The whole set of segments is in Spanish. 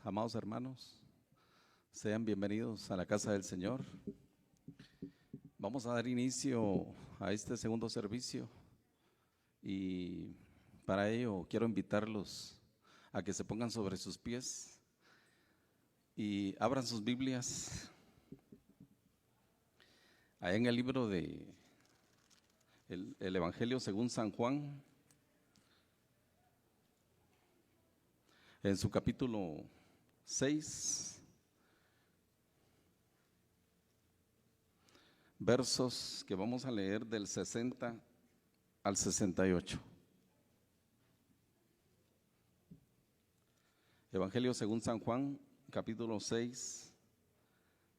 amados hermanos, sean bienvenidos a la casa del Señor. Vamos a dar inicio a este segundo servicio y para ello quiero invitarlos a que se pongan sobre sus pies y abran sus Biblias allá en el libro de el Evangelio según San Juan, en su capítulo 6, versos que vamos a leer del 60 al 68. Evangelio según San Juan, capítulo 6,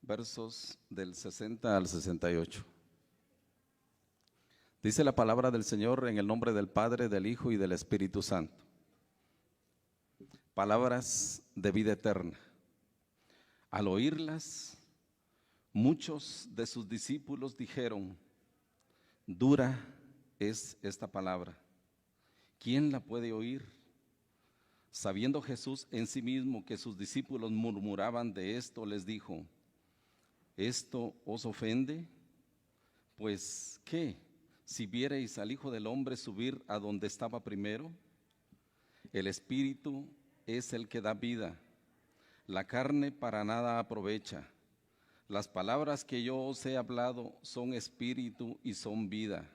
versos del 60 al 68. Dice la palabra del Señor en el nombre del Padre, del Hijo y del Espíritu Santo. Palabras de vida eterna. Al oírlas, muchos de sus discípulos dijeron: dura es esta palabra, ¿quién la puede oír? Sabiendo Jesús en sí mismo que sus discípulos murmuraban de esto, les dijo: ¿esto os ofende? Pues, ¿qué? Si viereis al Hijo del Hombre subir a donde estaba primero. El Espíritu es el que da vida, la carne para nada aprovecha. Las palabras que yo os he hablado son espíritu y son vida.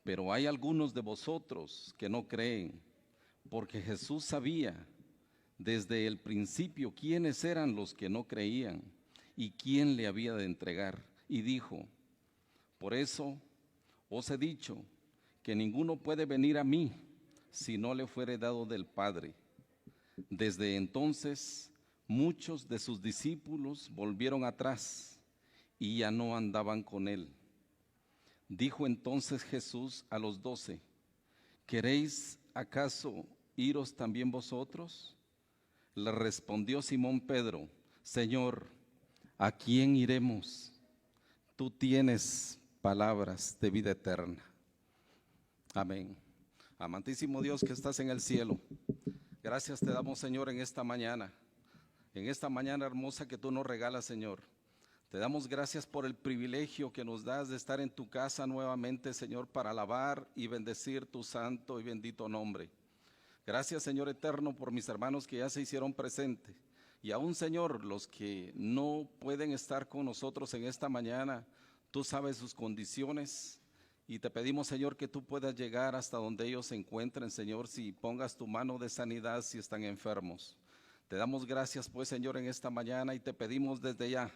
Pero hay algunos de vosotros que no creen, porque Jesús sabía desde el principio quiénes eran los que no creían y quién le había de entregar. Y dijo: por eso os he dicho que ninguno puede venir a mí si no le fuere dado del Padre. Desde entonces muchos de sus discípulos volvieron atrás y ya no andaban con él. Dijo entonces Jesús a los 12: ¿queréis acaso iros también vosotros? Le respondió Simón Pedro: Señor, ¿a quién iremos? Tú tienes palabras de vida eterna. Amén. Amantísimo Dios que estás en el cielo, gracias te damos, Señor, en esta mañana hermosa que tú nos regalas, Señor. Te damos gracias por el privilegio que nos das de estar en tu casa nuevamente, Señor, para alabar y bendecir tu santo y bendito nombre. Gracias, Señor eterno, por mis hermanos que ya se hicieron presentes. Y aún, Señor, los que no pueden estar con nosotros en esta mañana, tú sabes sus condiciones. Y te pedimos, Señor, que tú puedas llegar hasta donde ellos se encuentren, Señor, si pongas tu mano de sanidad si están enfermos. Te damos gracias, pues, Señor, en esta mañana y te pedimos desde ya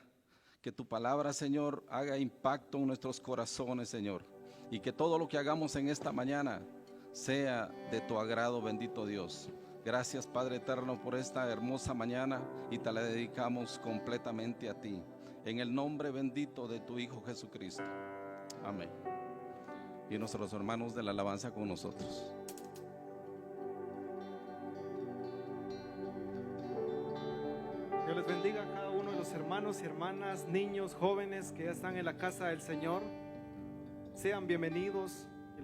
que tu palabra, Señor, haga impacto en nuestros corazones, Señor, y que todo lo que hagamos en esta mañana sea de tu agrado, bendito Dios. Gracias, Padre eterno, por esta hermosa mañana y te la dedicamos completamente a ti, en el nombre bendito de tu Hijo Jesucristo. Amén. Y nuestros hermanos de la alabanza con nosotros. Dios les bendiga a cada uno de los hermanos y hermanas, niños, jóvenes que ya están en la casa del Señor. Sean bienvenidos. Y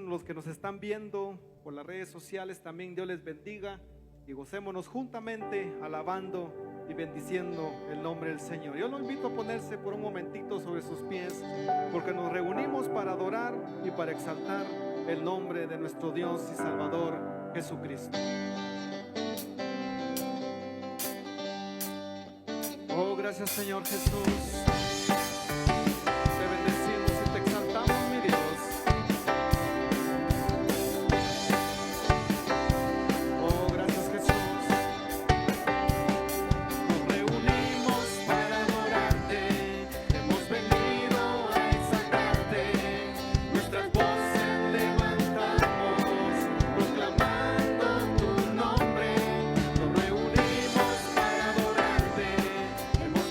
los que nos están viendo por las redes sociales también, Dios les bendiga y gocémonos juntamente alabando y bendiciendo el nombre del Señor. Yo los invito a ponerse por un momentito sobre sus pies, porque nos reunimos para adorar y para exaltar el nombre de nuestro Dios y Salvador Jesucristo. Oh, gracias, Señor Jesús. Te bendecimos y te exaltamos, mi Dios.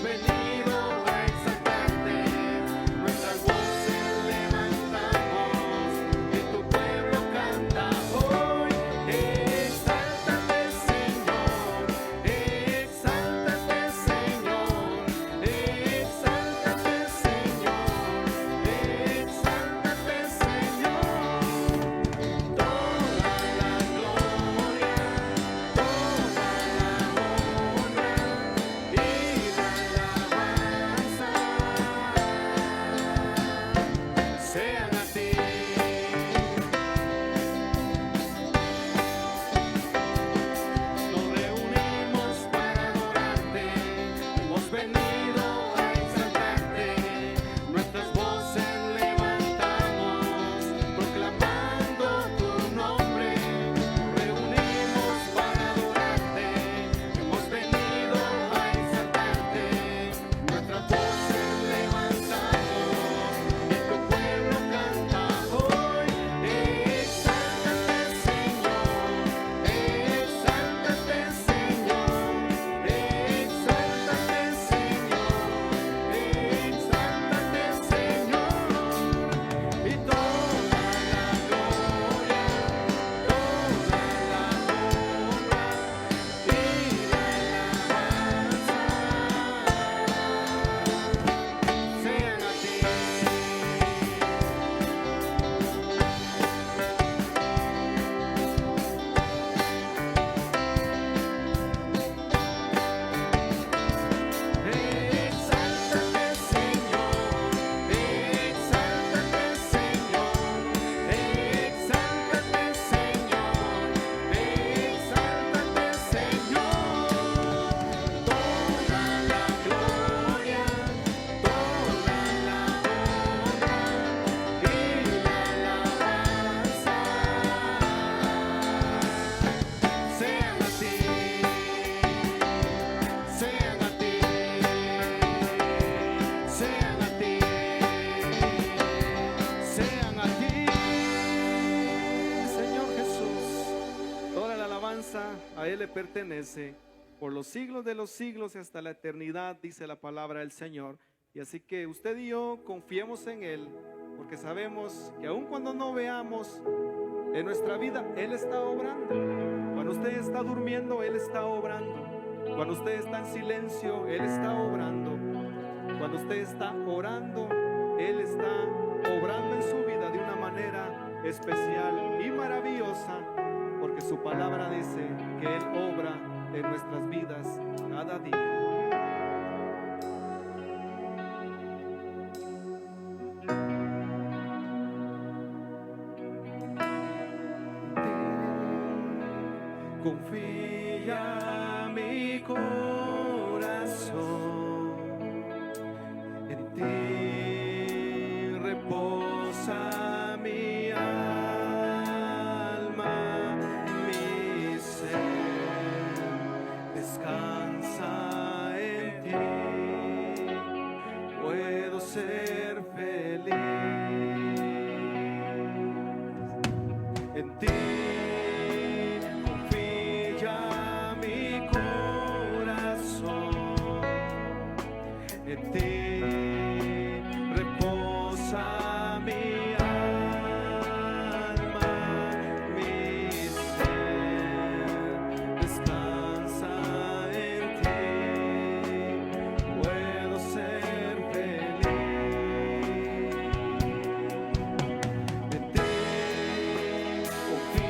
Venido a exaltar. fuerza a Él le pertenece por los siglos de los siglos y hasta la eternidad, dice la palabra del Señor. Y así que usted y yo confiemos en Él, porque sabemos que aun cuando no veamos en nuestra vida, Él está obrando. Cuando usted está durmiendo, Él está obrando. Cuando usted está en silencio, Él está obrando. Cuando usted está orando, Él está obrando en su vida de una manera especial y maravillosa, porque su palabra dice que Él obra en nuestras vidas cada día. Confía mi corazón, en ti reposa mi alma, mi ser descansa en ti, puedo ser feliz en ti. En ti reposa mi alma, mi ser descansa en ti, puedo ser feliz. En ti confío.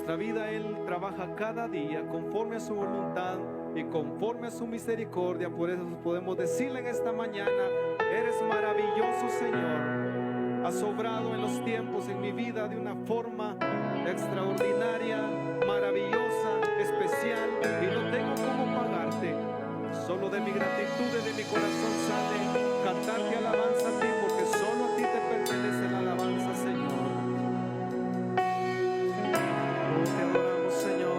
nuestra vida Él trabaja cada día conforme a su voluntad y conforme a su misericordia. Por eso podemos decirle en esta mañana: eres maravilloso, Señor. Has obrado en los tiempos en mi vida de una forma extraordinaria, maravillosa, especial, y no tengo cómo pagarte. Solo de mi gratitud y de mi corazón sale cantarte alabanza a ti, porque solo a ti te pertenece la alabanza, Señor. Oh, te adoramos, Señor.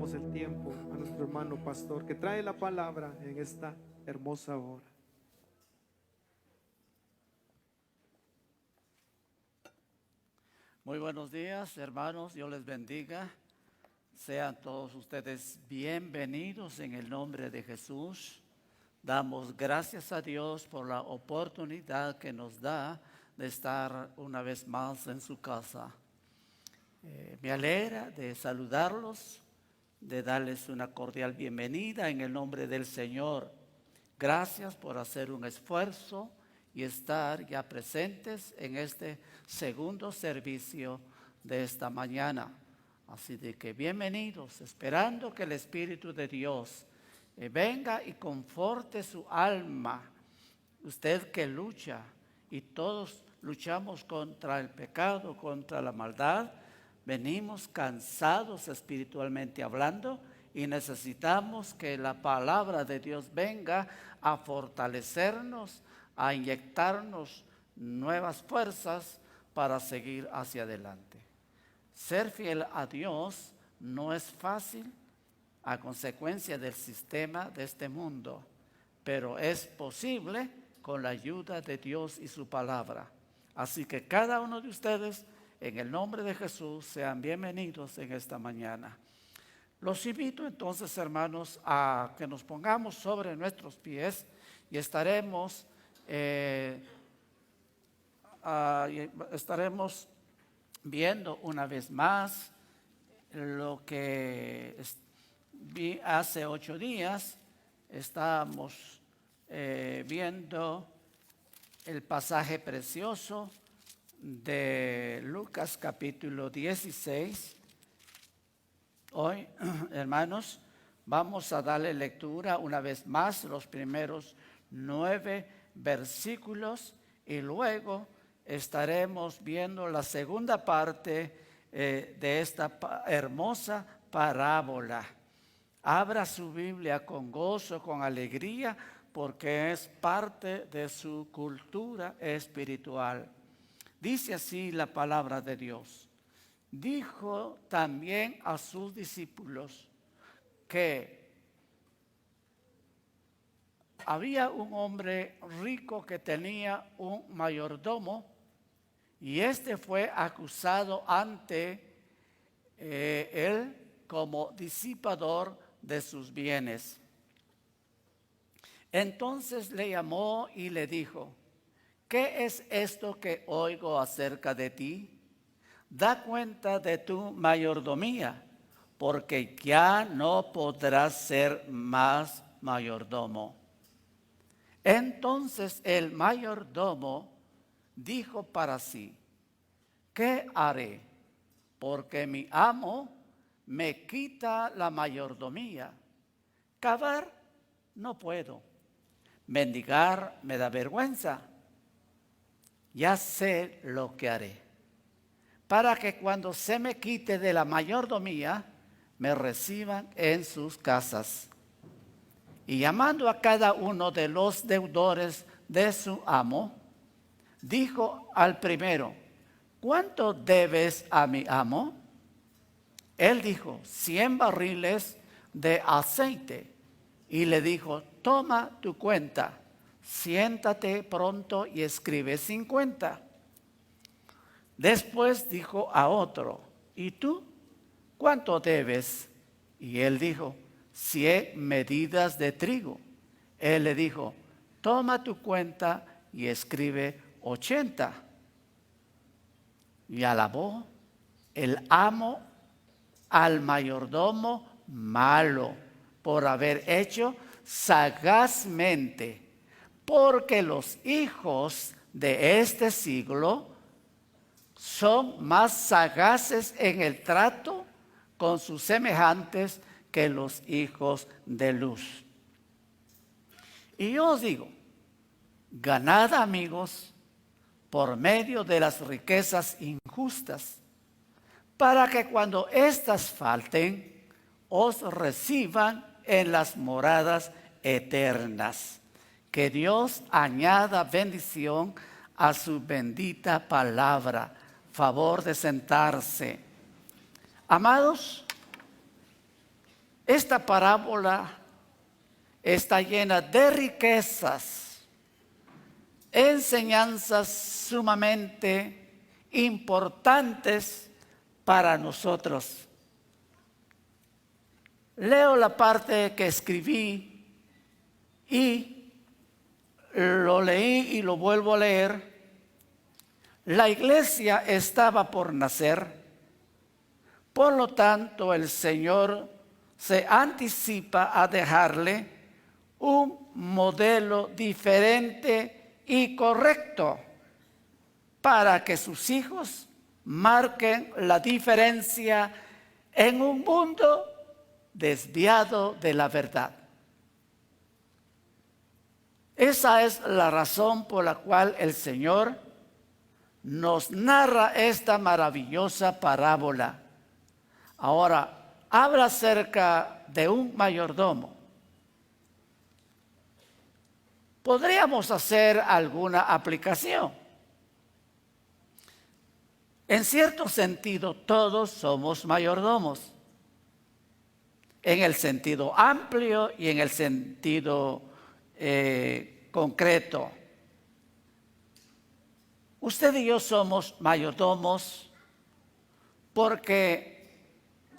El tiempo a nuestro hermano pastor que trae la palabra en esta hermosa hora. Muy buenos días, hermanos, Dios les bendiga. Sean todos ustedes bienvenidos en el nombre de Jesús. Damos gracias a Dios por la oportunidad que nos da de estar una vez más en su casa. Me alegra de saludarlos, de darles una cordial bienvenida en el nombre del Señor. Gracias por hacer un esfuerzo y estar ya presentes en este segundo servicio de esta mañana. Así de que bienvenidos, esperando que el Espíritu de Dios venga y conforte su alma. Usted que lucha y todos luchamos contra el pecado, contra la maldad, venimos cansados espiritualmente hablando y necesitamos que la palabra de Dios venga a fortalecernos, a inyectarnos nuevas fuerzas para seguir hacia adelante. Ser fiel a Dios no es fácil a consecuencia del sistema de este mundo, pero es posible con la ayuda de Dios y su palabra. Así que cada uno de ustedes, en el nombre de Jesús, sean bienvenidos en esta mañana. Los invito entonces, hermanos, a que nos pongamos sobre nuestros pies y estaremos viendo una vez más lo que vi hace 8 días. Estábamos viendo el pasaje precioso de Lucas capítulo 16. Hoy, hermanos, vamos a darle lectura una vez más los primeros 9 versículos y luego estaremos viendo la segunda parte de esta hermosa parábola. Abra su Biblia con gozo, con alegría, porque es parte de su cultura espiritual. Dice así la palabra de Dios. Dijo también a sus discípulos que había un hombre rico que tenía un mayordomo y este fue acusado ante él como disipador de sus bienes. Entonces le llamó y le dijo: ¿qué es esto que oigo acerca de ti? Da cuenta de tu mayordomía, porque ya no podrás ser más mayordomo. Entonces el mayordomo dijo para sí: ¿qué haré? Porque mi amo me quita la mayordomía. Cavar no puedo, mendigar me da vergüenza. Ya sé lo que haré, para que cuando se me quite de la mayordomía, me reciban en sus casas. Y llamando a cada uno de los deudores de su amo, dijo al primero: ¿cuánto debes a mi amo? Él dijo: 100 barriles de aceite. Y le dijo: toma tu cuenta, siéntate pronto y escribe 50. Después dijo a otro: ¿y tú cuánto debes? Y él dijo: 100 medidas de trigo. Él le dijo: toma tu cuenta y escribe 80. Y alabó el amo al mayordomo malo por haber hecho sagazmente, porque los hijos de este siglo son más sagaces en el trato con sus semejantes que los hijos de luz. Y yo os digo: ganad amigos por medio de las riquezas injustas, para que cuando éstas falten, os reciban en las moradas eternas. Que Dios añada bendición a su bendita palabra. Favor de sentarse. Amados, esta parábola está llena de riquezas, enseñanzas sumamente importantes para nosotros. Leo la parte que escribí y lo leí y lo vuelvo a leer. La iglesia estaba por nacer, por lo tanto el Señor se anticipa a dejarle un modelo diferente y correcto para que sus hijos marquen la diferencia en un mundo desviado de la verdad. Esa es la razón por la cual el Señor nos narra esta maravillosa parábola. Ahora, habla acerca de un mayordomo. Podríamos hacer alguna aplicación. En cierto sentido, todos somos mayordomos. En el sentido amplio y en el sentido concreto. Usted y yo somos mayordomos porque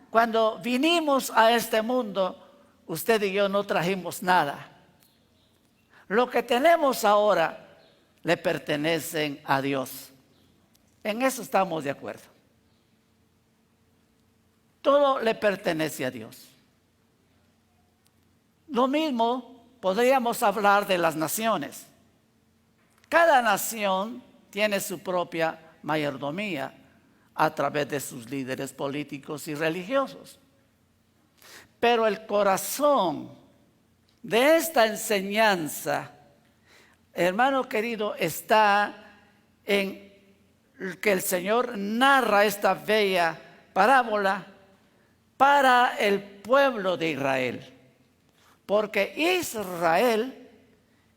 cuando vinimos a este mundo, usted y yo no trajimos nada. Lo que tenemos ahora le pertenecen a Dios. En eso estamos de acuerdo. Todo le pertenece a Dios. Lo mismo podríamos hablar de las naciones. Cada nación tiene su propia mayordomía a través de sus líderes políticos y religiosos. Pero el corazón de esta enseñanza, hermano querido, está en que el Señor narra esta bella parábola para el pueblo de Israel. Porque Israel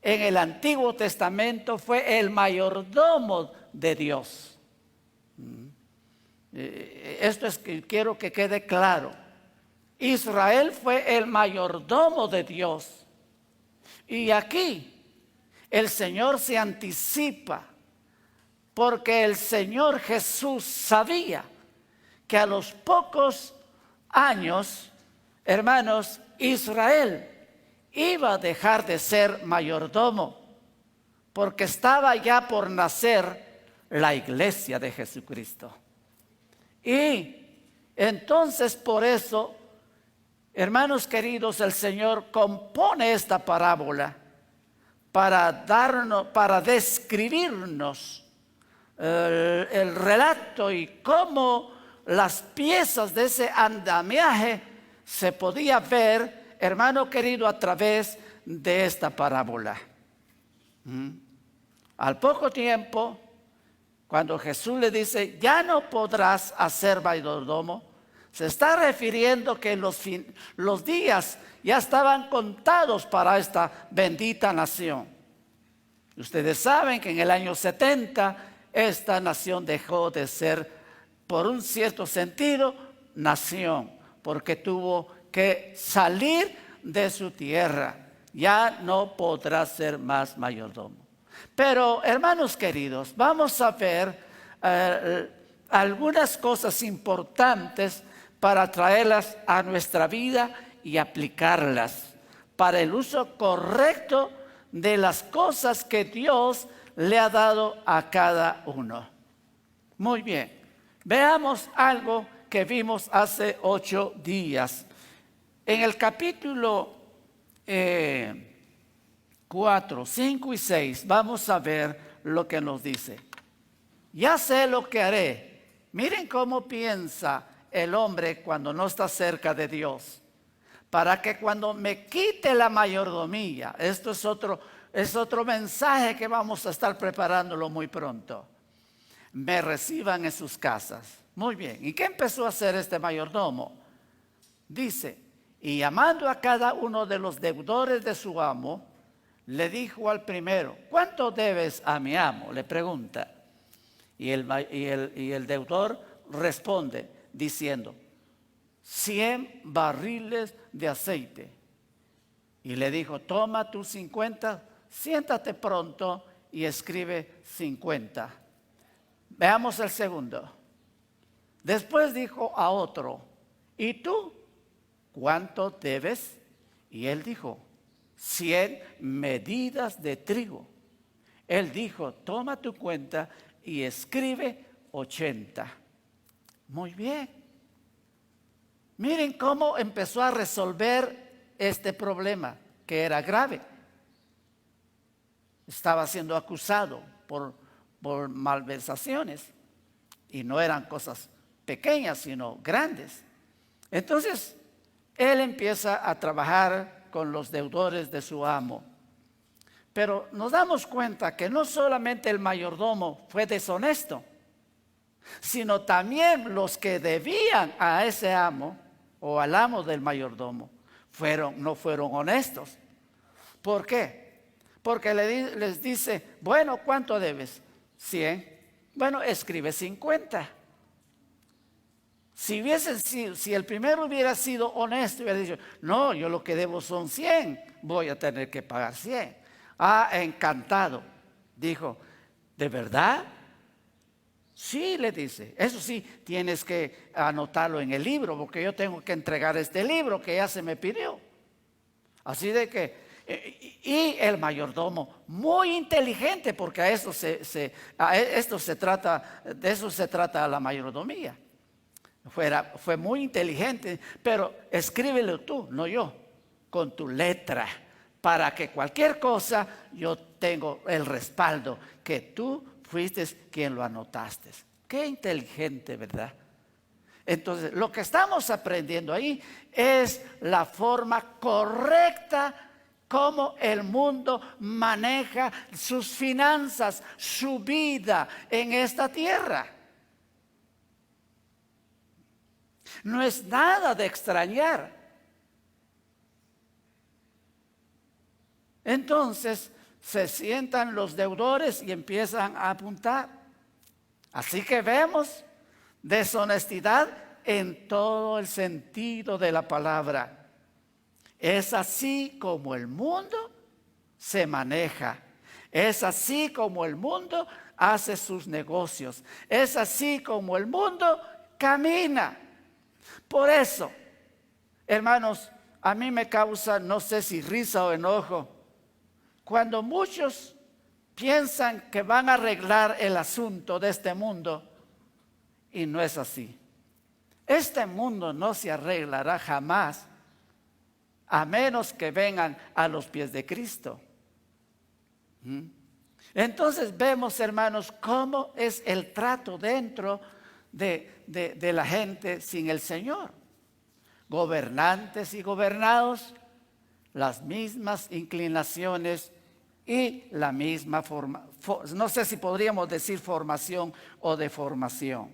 en el Antiguo Testamento fue el mayordomo de Dios. Esto es que quiero que quede claro. Israel fue el mayordomo de Dios. Y aquí el Señor se anticipa porque el Señor Jesús sabía que a los pocos años, hermanos, Israel iba a dejar de ser mayordomo porque estaba ya por nacer la iglesia de Jesucristo. Y entonces por eso, hermanos queridos, el Señor compone esta parábola para describirnos el relato y cómo las piezas de ese andamiaje se podía ver, hermano querido, a través de esta parábola. Al poco tiempo, cuando Jesús le dice, ya no podrás hacer mayordomo, se está refiriendo que los días ya estaban contados para esta bendita nación. Ustedes saben que en el año 70 esta nación dejó de ser, por un cierto sentido, nación, porque tuvo que salir de su tierra. Ya no podrá ser más mayordomo. Pero, hermanos queridos, vamos a ver algunas cosas importantes para traerlas a nuestra vida y aplicarlas para el uso correcto de las cosas que Dios le ha dado a cada uno. Muy bien, veamos algo que vimos hace 8 días. En el capítulo 4, 5 y 6 vamos a ver lo que nos dice. Ya sé lo que haré. Miren cómo piensa el hombre cuando no está cerca de Dios. Para que cuando me quite la mayordomía, esto es otro mensaje que vamos a estar preparándolo muy pronto, me reciban en sus casas. Muy bien, ¿y qué empezó a hacer este mayordomo? Dice, y llamando a cada uno de los deudores de su amo, le dijo al primero, ¿cuánto debes a mi amo? Le pregunta. Y el deudor responde diciendo, 100 barriles de aceite. Y le dijo, toma tus 50, siéntate pronto y escribe 50. Veamos el segundo. Después dijo a otro, ¿y tú cuánto debes? Y él dijo, 100 medidas de trigo. Él dijo, toma tu cuenta y escribe 80. Muy bien. Miren cómo empezó a resolver este problema, que era grave. Estaba siendo acusado por malversaciones. Y no eran cosas pequeñas, sino grandes. Entonces, él empieza a trabajar con los deudores de su amo. Pero nos damos cuenta que no solamente el mayordomo fue deshonesto, sino también los que debían a ese amo o al amo del mayordomo no fueron honestos. ¿Por qué? Porque les dice, bueno, ¿cuánto debes? 100. Bueno, escribe 50. Si el primero hubiera sido honesto, hubiera dicho, no, yo lo que debo son 100, voy a tener que pagar 100. Ah, encantado. Dijo, ¿de verdad? Sí, le dice, eso sí, tienes que anotarlo en el libro, porque yo tengo que entregar este libro que ya se me pidió. Así de que, y el mayordomo, muy inteligente, porque de eso se trata la mayordomía. Fue muy inteligente, pero escríbelo tú, no yo, con tu letra, para que cualquier cosa yo tengo el respaldo que tú fuiste quien lo anotaste. Qué inteligente, ¿verdad? Entonces, lo que estamos aprendiendo ahí es la forma correcta como el mundo maneja sus finanzas, su vida en esta tierra. No es nada de extrañar. Entonces se sientan los deudores y empiezan a apuntar. Así que vemos deshonestidad en todo el sentido de la palabra. Es así como el mundo se maneja. Es así como el mundo hace sus negocios. Es así como el mundo camina. Por eso, hermanos, a mí me causa, no sé si risa o enojo, cuando muchos piensan que van a arreglar el asunto de este mundo, y no es así. Este mundo no se arreglará jamás, a menos que vengan a los pies de Cristo. Entonces vemos, hermanos, cómo es el trato dentro de la gente sin el Señor. Gobernantes y gobernados, las mismas inclinaciones y la misma forma, no sé si podríamos decir formación o deformación.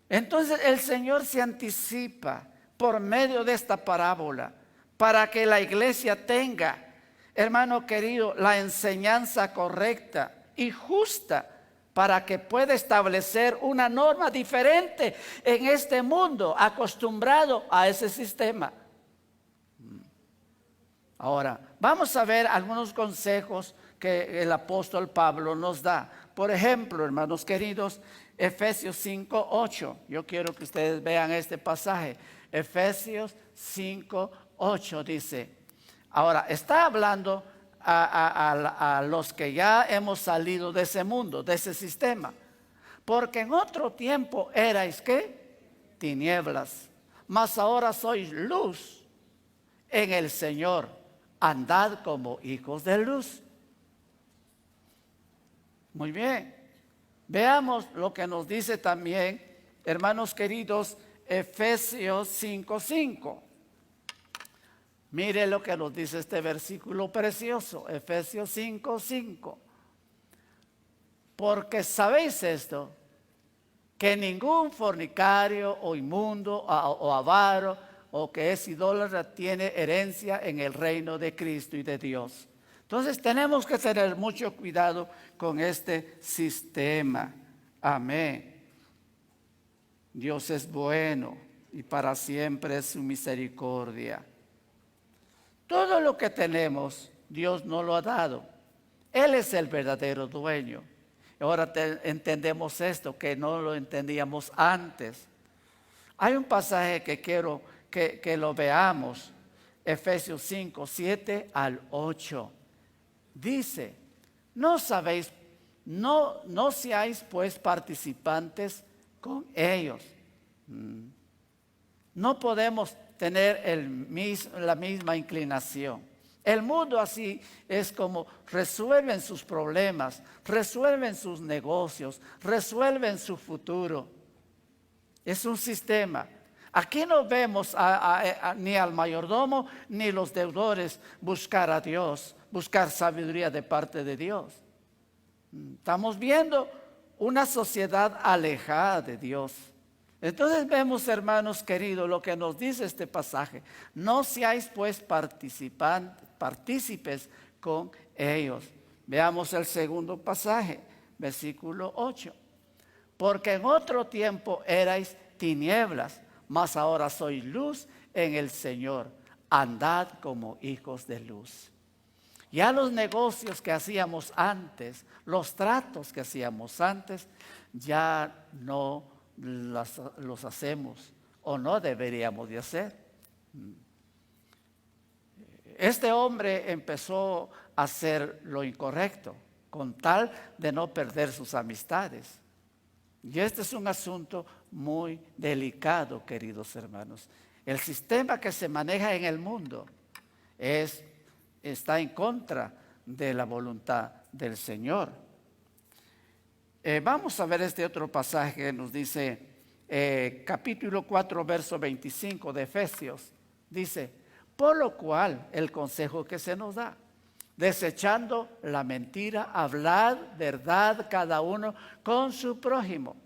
Entonces el Señor se anticipa por medio de esta parábola para que la iglesia tenga, hermano querido, la enseñanza correcta y justa para que pueda establecer una norma diferente en este mundo acostumbrado a ese sistema. Ahora, vamos a ver algunos consejos que el apóstol Pablo nos da. Por ejemplo, hermanos queridos, Efesios 5:8. Yo quiero que ustedes vean este pasaje. Efesios 5:8 dice. Ahora, está hablando a los que ya hemos salido de ese mundo, de ese sistema. Porque en otro tiempo erais, ¿qué? Tinieblas. Mas ahora sois luz en el Señor. Andad como hijos de luz. Muy bien. Veamos lo que nos dice también, hermanos queridos, Efesios 5:5. Mire lo que nos dice este versículo precioso, Efesios 5:5. Porque sabéis esto, que ningún fornicario o inmundo o avaro o que es idólatra tiene herencia en el reino de Cristo y de Dios. Entonces tenemos que tener mucho cuidado con este sistema. Amén. Dios es bueno y para siempre es su misericordia. Todo lo que tenemos, Dios nos lo ha dado. Él es el verdadero dueño. Ahora entendemos esto, que no lo entendíamos antes. Hay un pasaje que quiero que lo veamos. Efesios 5:7-8. Dice, no seáis pues participantes con ellos. No podemos tener la misma inclinación. El mundo así es como resuelven sus problemas, resuelven sus negocios, resuelven su futuro. Es un sistema. Aquí no vemos ni al mayordomo ni los deudores buscar a Dios, buscar sabiduría de parte de Dios. Estamos viendo una sociedad alejada de Dios. Entonces vemos, hermanos queridos, lo que nos dice este pasaje. No seáis pues partícipes con ellos. Veamos el segundo pasaje, versículo 8. Porque en otro tiempo erais tinieblas, mas ahora sois luz en el Señor. Andad como hijos de luz. Ya los negocios que hacíamos antes, los tratos que hacíamos antes, ya no los hacemos o no deberíamos de hacer. Este hombre empezó a hacer lo incorrecto con tal de no perder sus amistades. Y este es un asunto muy delicado, queridos hermanos. El sistema que se maneja en el mundo está en contra de la voluntad del Señor. Vamos a ver este otro pasaje que nos dice, capítulo 4, verso 25 de Efesios. Dice, por lo cual el consejo que se nos da, desechando la mentira, hablad verdad cada uno con su prójimo,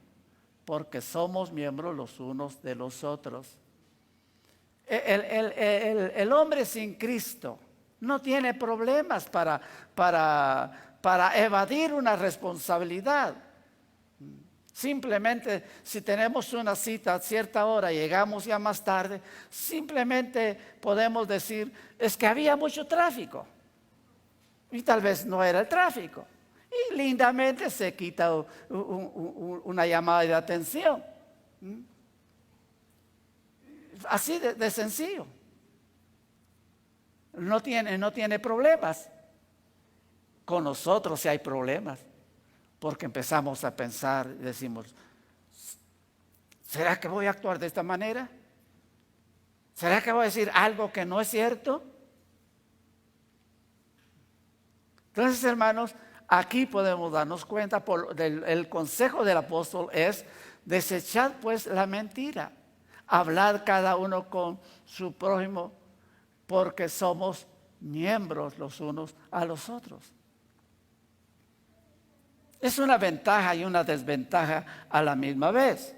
porque somos miembros los unos de los otros. El hombre sin Cristo no tiene problemas para evadir una responsabilidad. Simplemente si tenemos una cita a cierta hora y llegamos ya más tarde, simplemente podemos decir, es que había mucho tráfico. Y tal vez no era el tráfico. Y lindamente se quita una llamada de atención. Así de sencillo. No tiene problemas. Con nosotros sí hay problemas. Porque empezamos a pensar y decimos, ¿será que voy a actuar de esta manera? ¿Será que voy a decir algo que no es cierto? Entonces, hermanos, aquí podemos darnos cuenta, el consejo del apóstol es desechar pues la mentira, hablar cada uno con su prójimo, porque somos miembros los unos a los otros. Es una ventaja y una desventaja a la misma vez,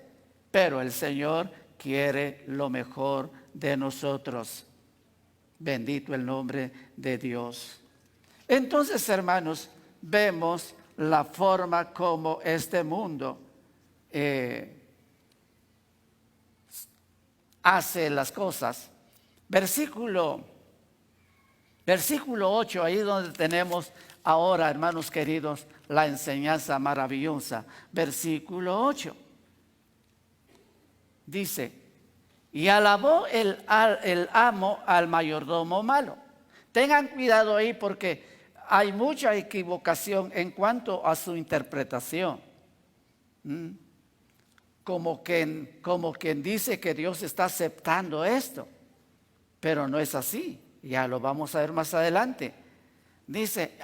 pero el Señor quiere lo mejor de nosotros. Bendito el nombre de Dios. Entonces, hermanos, vemos la forma como este mundo hace las cosas. Versículo 8, ahí donde tenemos ahora, hermanos queridos, la enseñanza maravillosa. Versículo 8. Dice, y alabó el amo al mayordomo malo. Tengan cuidado ahí porque hay mucha equivocación en cuanto a su interpretación. Como quien dice que Dios está aceptando esto, pero no es así. Ya lo vamos a ver más adelante. Dice,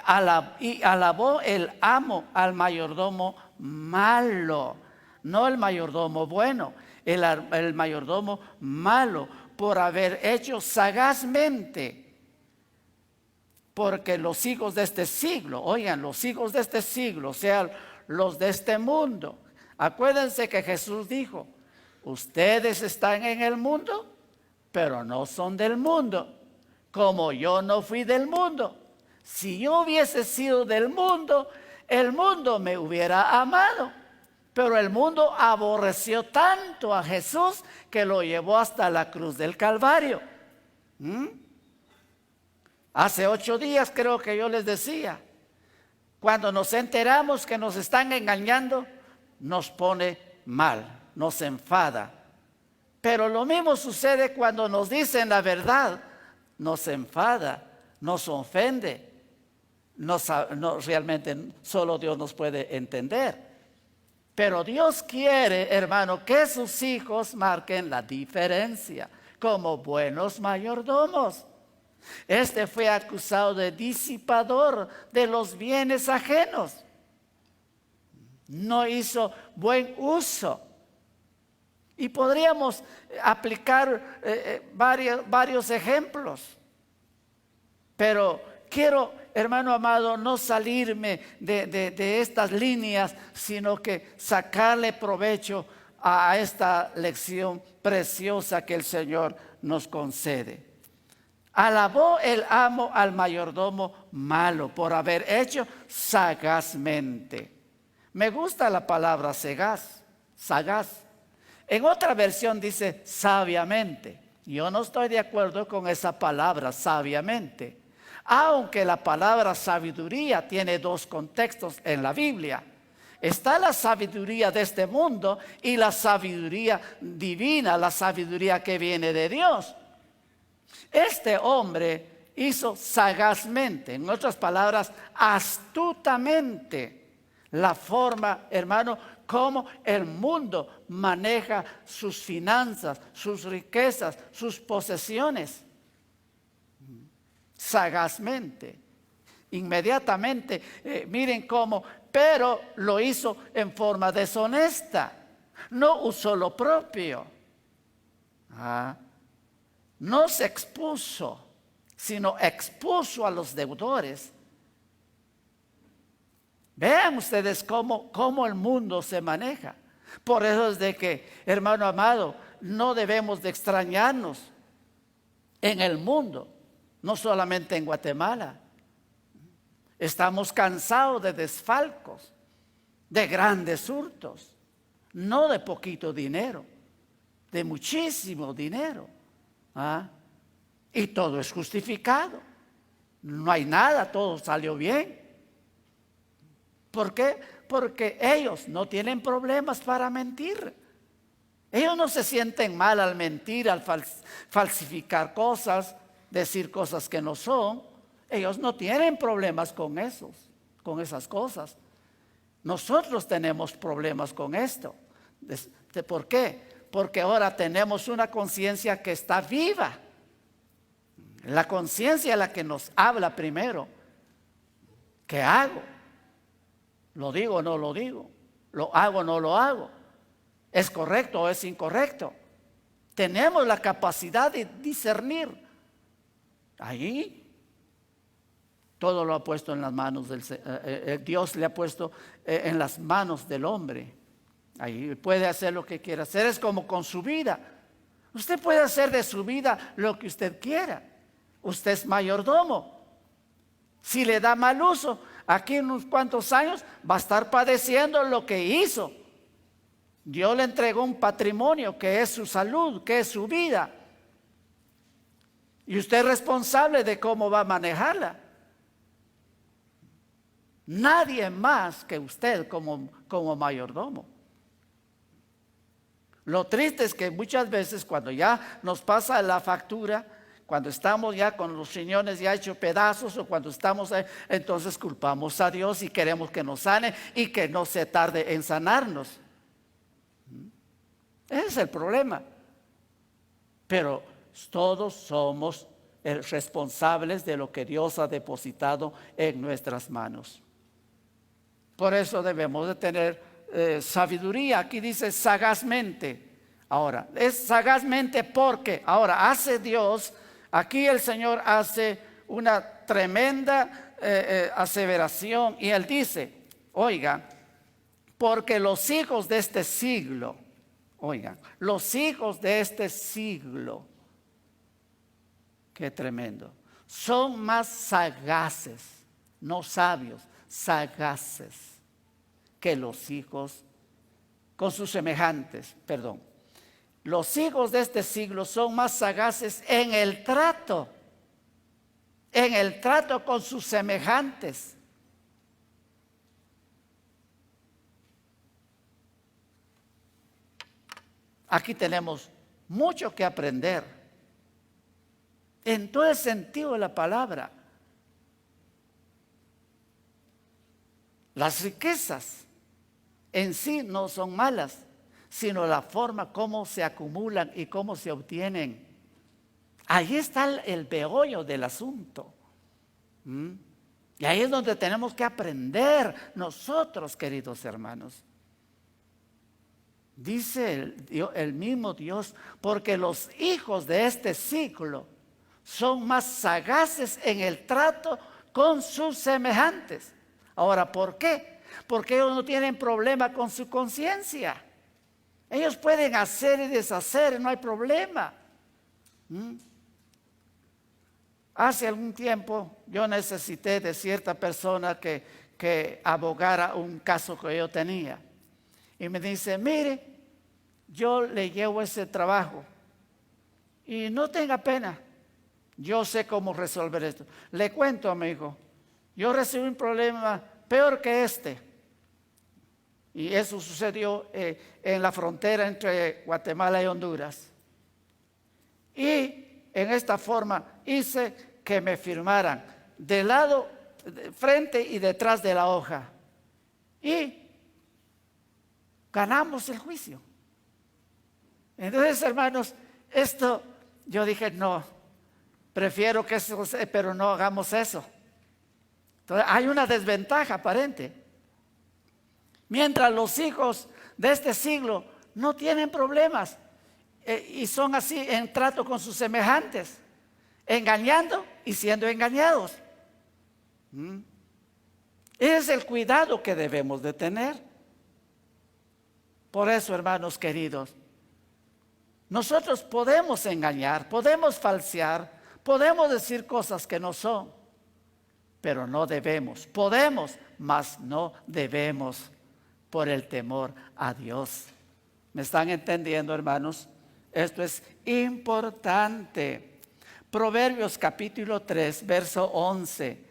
y alabó el amo al mayordomo malo, no el mayordomo bueno, el mayordomo malo, por haber hecho sagazmente. Porque los hijos de este siglo, oigan, los hijos de este siglo, o sea, los de este mundo. Acuérdense que Jesús dijo, ustedes están en el mundo, pero no son del mundo, como yo no fui del mundo. Si yo hubiese sido del mundo, el mundo me hubiera amado. Pero el mundo aborreció tanto a Jesús que lo llevó hasta la cruz del Calvario. Hace 8 días creo que yo les decía, cuando nos enteramos que nos están engañando, nos pone mal, nos enfada. Pero lo mismo sucede cuando nos dicen la verdad, nos enfada, nos ofende. No, realmente solo Dios nos puede entender. Pero Dios quiere, hermano, que sus hijos marquen la diferencia como buenos mayordomos. Este fue acusado de disipador de los bienes ajenos. No hizo buen uso. Y podríamos aplicar varios ejemplos. Pero quiero, hermano amado, no salirme de estas líneas, sino que sacarle provecho a esta lección preciosa que el Señor nos concede. Alabó el amo al mayordomo malo por haber hecho sagazmente. Me gusta la palabra sagaz. En otra versión dice sabiamente. Yo no estoy de acuerdo con esa palabra sabiamente. Aunque la palabra sabiduría tiene dos contextos en la Biblia. Está la sabiduría de este mundo y la sabiduría divina, la sabiduría que viene de Dios. Este hombre hizo sagazmente, en otras palabras, astutamente, la forma, hermano, como el mundo maneja sus finanzas, sus riquezas, sus posesiones. Sagazmente, inmediatamente, miren cómo, pero lo hizo en forma deshonesta, no usó lo propio, no se expuso, sino expuso a los deudores. Vean ustedes cómo el mundo se maneja. Por eso es de que, hermano amado, no debemos de extrañarnos en el mundo. No solamente en Guatemala. Estamos cansados de desfalcos, de grandes hurtos, no de poquito dinero, de muchísimo dinero. Y todo es justificado. No hay nada, todo salió bien. ¿Por qué? Porque ellos no tienen problemas para mentir. Ellos no se sienten mal al mentir, al falsificar cosas, decir cosas que no son. Ellos no tienen problemas con esas cosas. Nosotros tenemos problemas con esto. ¿Por qué? Porque ahora tenemos una conciencia que está viva. La conciencia es la que nos habla primero. ¿Qué hago? ¿Lo digo o no lo digo? ¿Lo hago o no lo hago? ¿Es correcto o es incorrecto? Tenemos la capacidad de discernir. Ahí todo lo ha puesto en las manos Dios le ha puesto en las manos del hombre. Ahí puede hacer lo que quiera hacer. Es como con su vida. Usted puede hacer de su vida lo que usted quiera. Usted es mayordomo. Si le da mal uso, aquí en unos cuantos años va a estar padeciendo lo que hizo. Dios le entregó un patrimonio que es su salud, que es su vida. Y usted es responsable de cómo va a manejarla. Nadie más que usted como mayordomo. Lo triste es que muchas veces cuando ya nos pasa la factura, cuando estamos ya con los riñones ya hechos pedazos o cuando estamos ahí, entonces culpamos a Dios y queremos que nos sane y que no se tarde en sanarnos. Ese es el problema. Pero todos somos responsables de lo que Dios ha depositado en nuestras manos. Por eso debemos de tener sabiduría. Aquí dice sagazmente. Ahora, es sagazmente porque ahora hace Dios, aquí el Señor hace una tremenda aseveración y Él dice, oiga, porque los hijos de este siglo, oigan, los hijos de este siglo, qué tremendo, son más sagaces, no sabios, sagaces que los hijos con sus semejantes, perdón. Los hijos de este siglo son más sagaces en el trato con sus semejantes. Aquí tenemos mucho que aprender en todo el sentido de la palabra. Las riquezas en sí no son malas, sino la forma como se acumulan y cómo se obtienen. Ahí está el meollo del asunto. Y ahí es donde tenemos que aprender nosotros, queridos hermanos. Dice el mismo Dios, porque los hijos de este siglo son más sagaces en el trato con sus semejantes. Ahora, ¿por qué? Porque ellos no tienen problema con su conciencia. Ellos pueden hacer y deshacer, no hay problema. Hace algún tiempo yo necesité de cierta persona que abogara un caso que yo tenía. Y me dice, mire, yo le llevo ese trabajo y no tenga pena. Yo sé cómo resolver esto. Le cuento, amigo, yo recibí un problema peor que este. Y eso sucedió en la frontera entre Guatemala y Honduras. Y en esta forma hice que me firmaran de lado, frente y detrás de la hoja. Y ganamos el juicio. Entonces, hermanos, esto yo dije, no, prefiero que eso sea, pero no hagamos eso. Entonces, hay una desventaja aparente. Mientras los hijos de este siglo no tienen problemas y son así en trato con sus semejantes, engañando y siendo engañados. Ese es el cuidado que debemos de tener. Por eso, hermanos queridos, nosotros podemos engañar, podemos falsear, podemos decir cosas que no son, pero no debemos. Podemos, mas no debemos, por el temor a Dios. ¿Me están entendiendo, hermanos? Esto es importante. Proverbios capítulo 3, verso 11.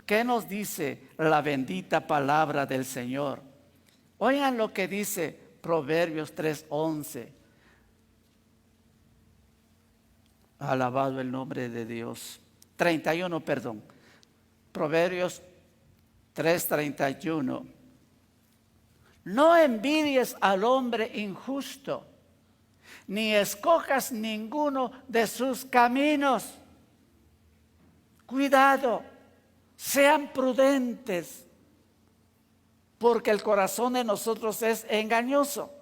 ¿Qué nos dice la bendita palabra del Señor? Oigan lo que dice Proverbios 3, 11. Alabado el nombre de Dios. 31, perdón. Proverbios 3, 31. No envidies al hombre injusto, ni escojas ninguno de sus caminos. Cuidado, sean prudentes, porque el corazón de nosotros es engañoso.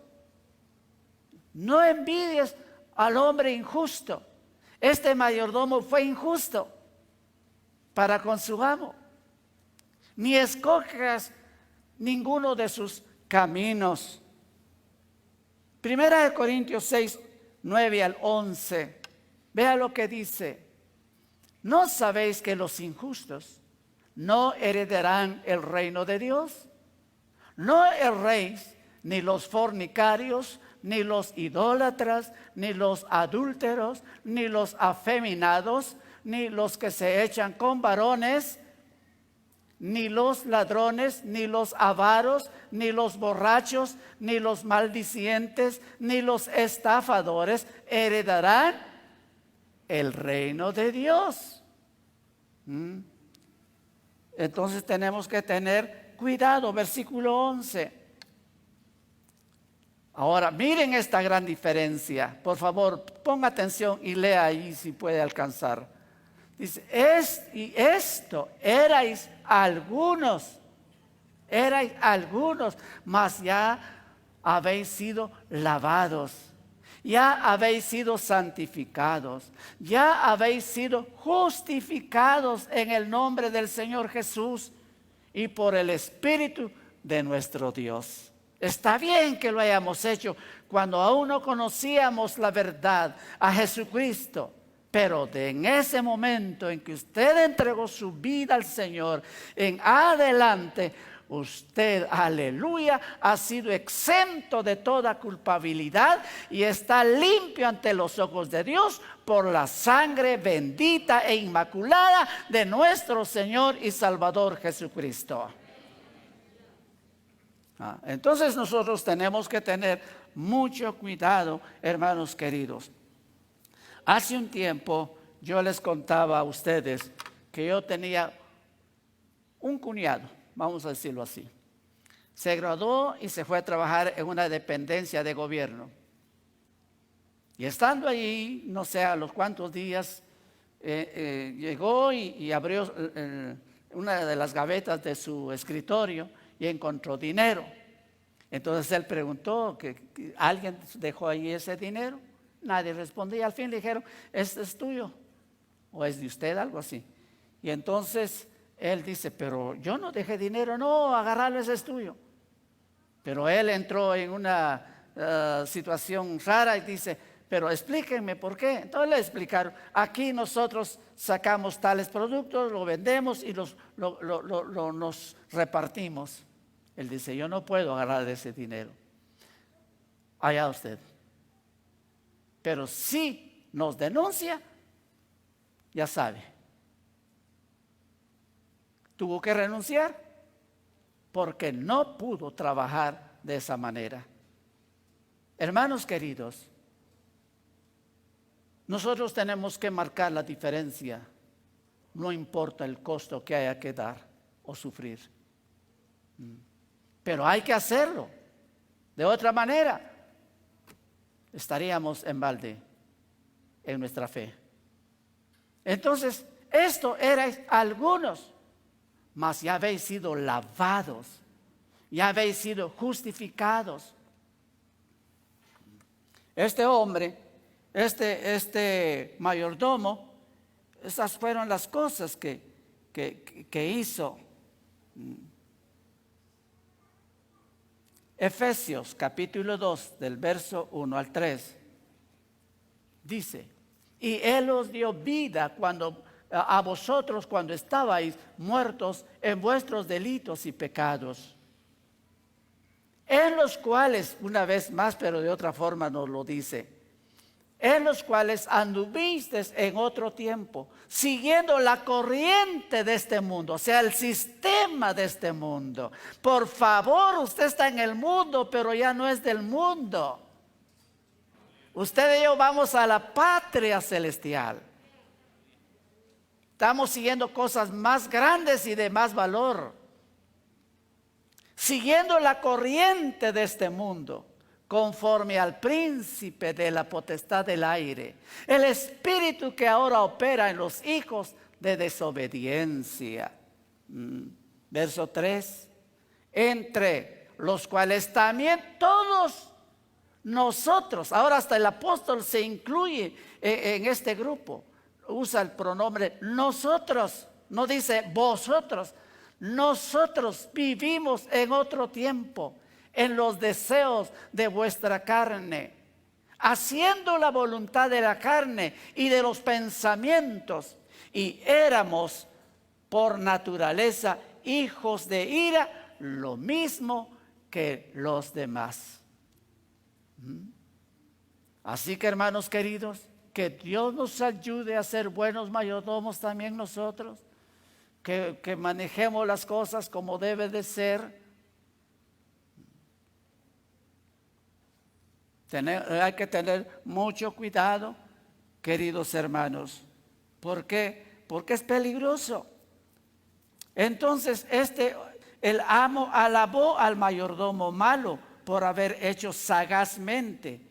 No envidies al hombre injusto. Este mayordomo fue injusto para con su amo. Ni escojas ninguno de sus caminos. Primera de Corintios 6, 9 al 11. Vea lo que dice. ¿No sabéis que los injustos no heredarán el reino de Dios? No erréis, ni los fornicarios, ni los idólatras, ni los adúlteros, ni los afeminados, ni los que se echan con varones, ni los ladrones, ni los avaros, ni los borrachos, ni los maldicientes, ni los estafadores heredarán el reino de Dios. Entonces tenemos que tener cuidado. Versículo 11. Ahora, miren esta gran diferencia. Por favor, ponga atención y lea ahí si puede alcanzar. Dice, esto erais algunos, mas ya habéis sido lavados, ya habéis sido santificados, ya habéis sido justificados en el nombre del Señor Jesús y por el Espíritu de nuestro Dios. Está bien que lo hayamos hecho cuando aún no conocíamos la verdad, a Jesucristo. Pero en ese momento en que usted entregó su vida al Señor, en adelante, usted, aleluya, ha sido exento de toda culpabilidad y está limpio ante los ojos de Dios por la sangre bendita e inmaculada de nuestro Señor y Salvador Jesucristo. Entonces nosotros tenemos que tener mucho cuidado, hermanos queridos. Hace un tiempo yo les contaba a ustedes que yo tenía un cuñado, vamos a decirlo así. Se graduó y se fue a trabajar en una dependencia de gobierno. Y estando allí, no sé a los cuántos días, llegó y abrió una de las gavetas de su escritorio y encontró dinero. Entonces él preguntó que alguien dejó ahí ese dinero. Nadie respondía. Al fin le dijeron, ¿este es tuyo? ¿O es de usted? Algo así. Y entonces él dice, pero yo no dejé dinero. No, agarrarlo, ese es tuyo. Pero él entró en una situación rara y dice, pero explíquenme por qué. Entonces le explicaron, aquí nosotros sacamos tales productos, lo vendemos y nos repartimos. Él dice, yo no puedo agarrar ese dinero. Allá usted. Pero si nos denuncia, ya sabe. Tuvo que renunciar porque no pudo trabajar de esa manera. Hermanos queridos, nosotros tenemos que marcar la diferencia. No importa el costo que haya que dar o sufrir. Pero hay que hacerlo. De otra manera, estaríamos en balde en nuestra fe. Entonces, esto erais algunos, mas ya habéis sido lavados, ya habéis sido justificados. Este hombre, este mayordomo, esas fueron las cosas que hizo. Efesios capítulo 2 del verso 1 al 3 dice, y Él os dio vida a vosotros cuando estabais muertos en vuestros delitos y pecados, en los cuales, una vez más, pero de otra forma nos lo dice, en los cuales anduvisteis en otro tiempo, siguiendo la corriente de este mundo, o sea, el sistema de este mundo. Por favor, usted está en el mundo, pero ya no es del mundo. Usted y yo vamos a la patria celestial. Estamos siguiendo cosas más grandes y de más valor. Siguiendo la corriente de este mundo, conforme al príncipe de la potestad del aire, el espíritu que ahora opera en los hijos de desobediencia. Verso 3, entre los cuales también todos nosotros, ahora hasta el apóstol se incluye en este grupo, usa el pronombre nosotros, no dice vosotros, nosotros vivimos en otro tiempo, en los deseos de vuestra carne, haciendo la voluntad de la carne y de los pensamientos, y éramos por naturaleza hijos de ira, lo mismo que los demás. Así que, hermanos queridos, que Dios nos ayude a ser buenos mayordomos también nosotros, que manejemos las cosas como debe de ser. Hay que tener mucho cuidado, queridos hermanos. ¿Por qué? Porque es peligroso. Entonces el amo alabó al mayordomo malo por haber hecho sagazmente,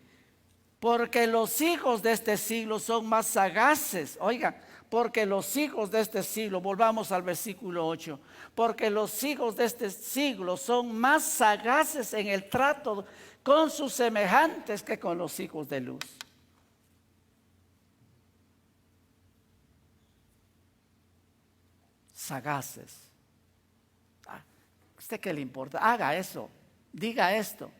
porque los hijos de este siglo son más sagaces. Oiga, porque los hijos de este siglo, volvamos al versículo 8, porque los hijos de este siglo son más sagaces en el trato con sus semejantes que con los hijos de luz. Sagaces. ¿Usted qué le importa? Haga eso, diga esto.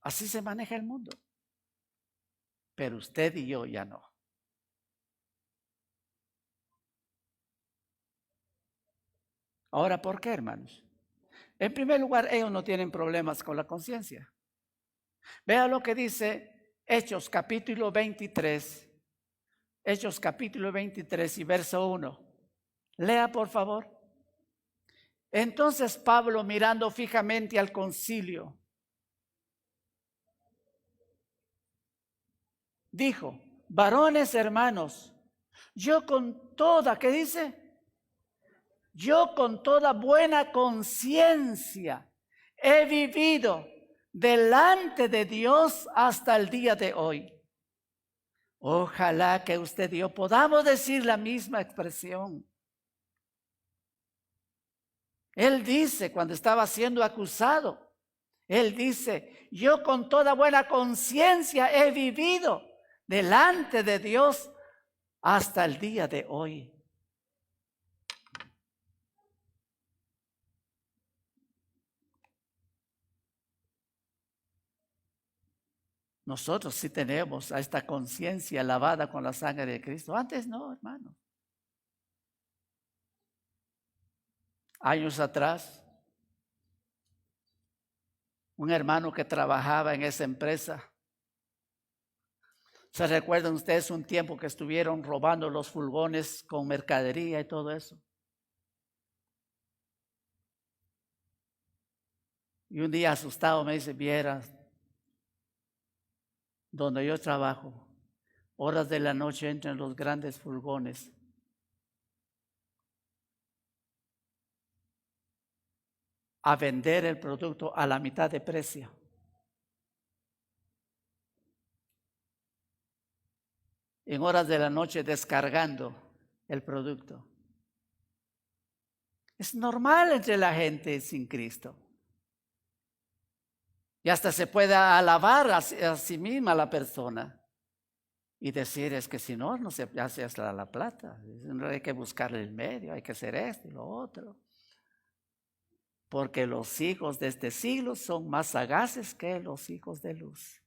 Así se maneja el mundo. Pero usted y yo ya no. Ahora, ¿por qué, hermanos? En primer lugar, ellos no tienen problemas con la conciencia. Vea lo que dice Hechos capítulo 23. Hechos capítulo 23 y verso 1. Lea, por favor. Entonces Pablo, mirando fijamente al concilio, dijo: varones hermanos, yo con toda, ¿qué dice? Yo con toda buena conciencia he vivido delante de Dios hasta el día de hoy. Ojalá que usted y yo podamos decir la misma expresión. Él dice, cuando estaba siendo acusado, él dice, yo con toda buena conciencia he vivido delante de Dios hasta el día de hoy. Nosotros sí tenemos a esta conciencia lavada con la sangre de Cristo. Antes no, hermano. Años atrás, un hermano que trabajaba en esa empresa. ¿Se recuerdan ustedes un tiempo que estuvieron robando los furgones con mercadería y todo eso? Y un día asustado me dice, vieras, donde yo trabajo, horas de la noche entran los grandes furgones. A vender el producto a la mitad de precio. En horas de la noche descargando el producto. Es normal entre la gente sin Cristo. Y hasta se puede alabar a sí misma la persona. Y decir, es que si no, no se hace hasta la plata. Hay que buscarle el medio, hay que hacer esto y lo otro. Porque los hijos de este siglo son más sagaces que los hijos de luz.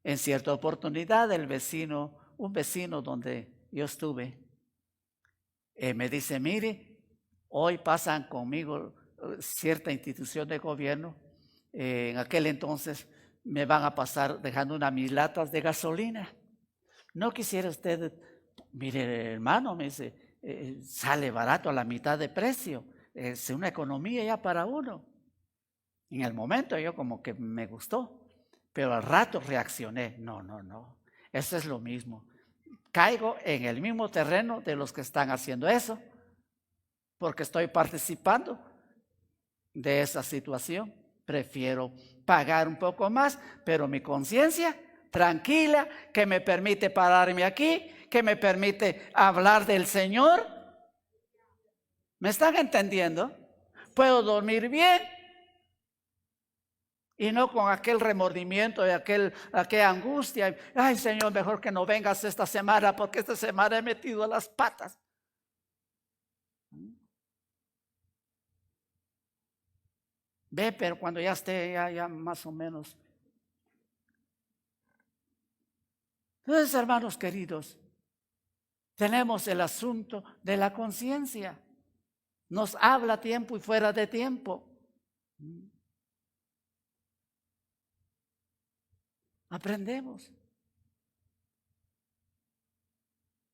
En cierta oportunidad, un vecino donde yo estuve, me dice, mire, hoy pasan conmigo cierta institución de gobierno. En aquel entonces me van a pasar dejando unas 1000 latas de gasolina. ¿No quisiera usted? Mire, hermano, me dice, sale barato a la mitad de precio. Es una economía ya para uno. En el momento yo como que me gustó. Pero al rato reaccioné, no, eso es lo mismo. Caigo en el mismo terreno de los que están haciendo eso, porque estoy participando de esa situación. Prefiero pagar un poco más, pero mi conciencia tranquila, que me permite pararme aquí, que me permite hablar del Señor. ¿Me están entendiendo? Puedo dormir bien. Y no con aquel remordimiento y aquella angustia. Ay, Señor, mejor que no vengas esta semana porque esta semana he metido las patas. Ve, pero cuando ya esté, ya más o menos. Entonces, hermanos queridos, tenemos el asunto de la conciencia. Nos habla a tiempo y fuera de tiempo. Aprendemos.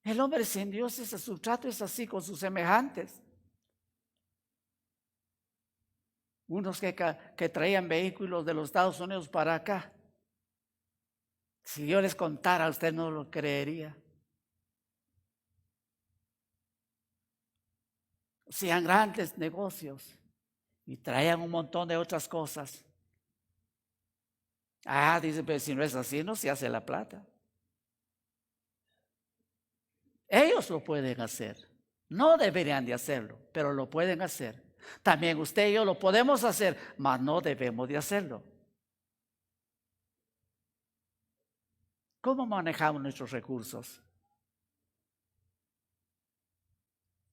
El hombre sin Dios, su trato es así con sus semejantes. Unos que traían vehículos de los Estados Unidos para acá. Si yo les contara, usted no lo creería. Hacían grandes negocios y traían un montón de otras cosas. Dice, pero si no es así, no se hace la plata. Ellos lo pueden hacer. No deberían de hacerlo, pero lo pueden hacer. También usted y yo lo podemos hacer, mas no debemos de hacerlo. ¿Cómo manejamos nuestros recursos?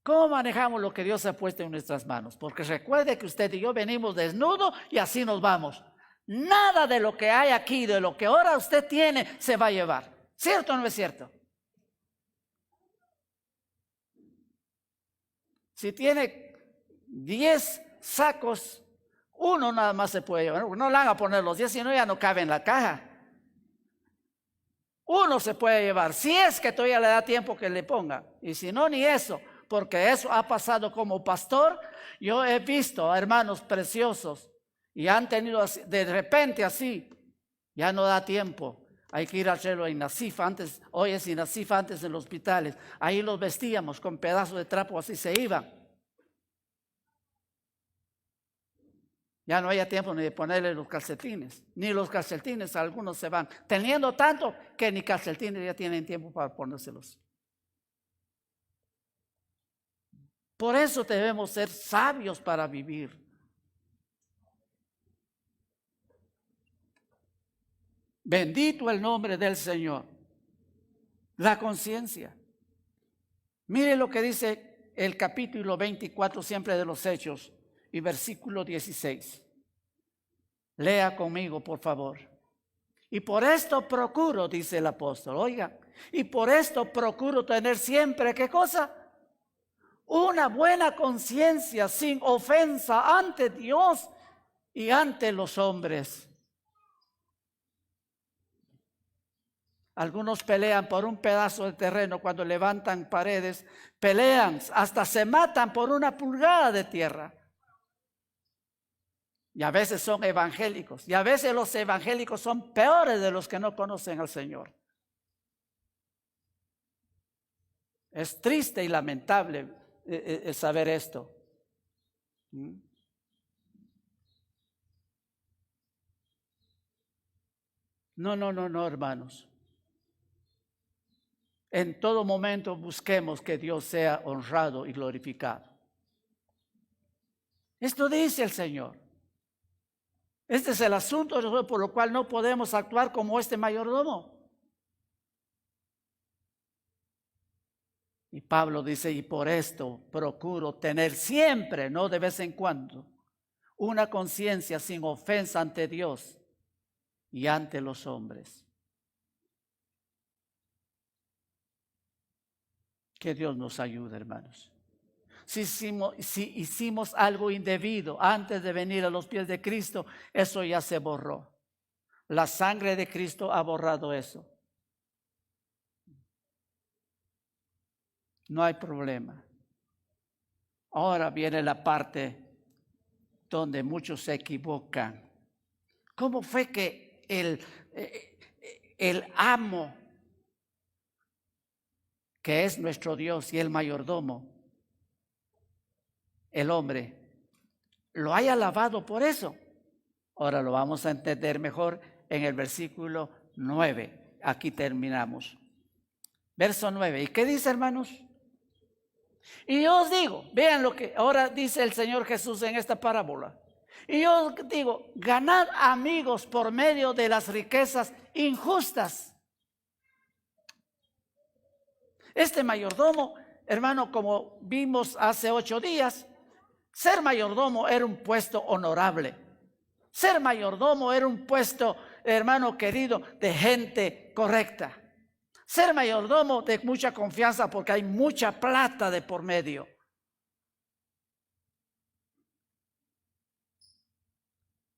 ¿Cómo manejamos lo que Dios ha puesto en nuestras manos? Porque recuerde que usted y yo venimos desnudos y así nos vamos. Nada de lo que hay aquí, de lo que ahora usted tiene, se va a llevar. ¿Cierto o no es cierto? Si tiene 10 sacos, uno nada más se puede llevar. No le van a poner los 10, si no ya no cabe en la caja. Uno se puede llevar, si es que todavía le da tiempo que le ponga. Y si no, ni eso, porque eso ha pasado como pastor. Yo he visto a hermanos preciosos y han tenido así, de repente así, ya no da tiempo. Hay que ir a hacerlo en Nasif antes, hoy es en Nasif antes en los hospitales. Ahí los vestíamos con pedazos de trapo, así se iban. Ya no haya tiempo ni de ponerle los calcetines, ni los calcetines, algunos se van, teniendo tanto que ni calcetines ya tienen tiempo para ponérselos. Por eso debemos ser sabios para vivir. Bendito el nombre del Señor. La conciencia. Mire lo que dice el capítulo 24 siempre de los Hechos y versículo 16. Lea conmigo, por favor. Y por esto procuro, dice el apóstol, oiga, y por esto procuro tener siempre, ¿qué cosa? Una buena conciencia sin ofensa ante Dios y ante los hombres. Algunos pelean por un pedazo de terreno cuando levantan paredes, pelean, hasta se matan por una pulgada de tierra. Y a veces son evangélicos, y a veces los evangélicos son peores de los que no conocen al Señor. Es triste y lamentable saber esto. No, hermanos. En todo momento busquemos que Dios sea honrado y glorificado. Esto dice el Señor. Este es el asunto por lo cual no podemos actuar como este mayordomo. Y Pablo dice, y por esto procuro tener siempre, no de vez en cuando, una conciencia sin ofensa ante Dios y ante los hombres. Que Dios nos ayude, hermanos. Si hicimos algo indebido antes de venir a los pies de Cristo, eso ya se borró. La sangre de Cristo ha borrado eso. No hay problema. Ahora viene la parte donde muchos se equivocan. ¿Cómo fue que el amo, que es nuestro Dios y el mayordomo, el hombre, lo haya alabado por eso? Ahora lo vamos a entender mejor en el versículo 9. Aquí terminamos. Verso 9. ¿Y qué dice, hermanos? Y yo os digo, vean lo que ahora dice el Señor Jesús en esta parábola. Y yo os digo, ganad amigos por medio de las riquezas injustas. Este mayordomo, hermano, como vimos hace 8 días, ser mayordomo era un puesto honorable. Ser mayordomo era un puesto, hermano querido, de gente correcta. Ser mayordomo de mucha confianza porque hay mucha plata de por medio.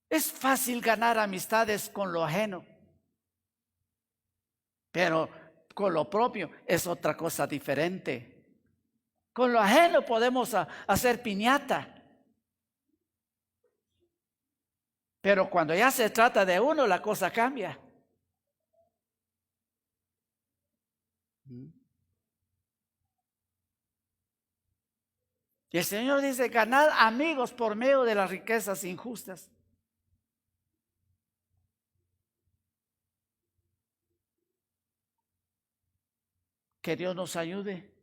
Es fácil ganar amistades con lo ajeno, pero con lo propio es otra cosa diferente. Con lo ajeno podemos hacer piñata. Pero cuando ya se trata de uno, la cosa cambia. Y el Señor dice, ganad amigos por medio de las riquezas injustas. Que Dios nos ayude.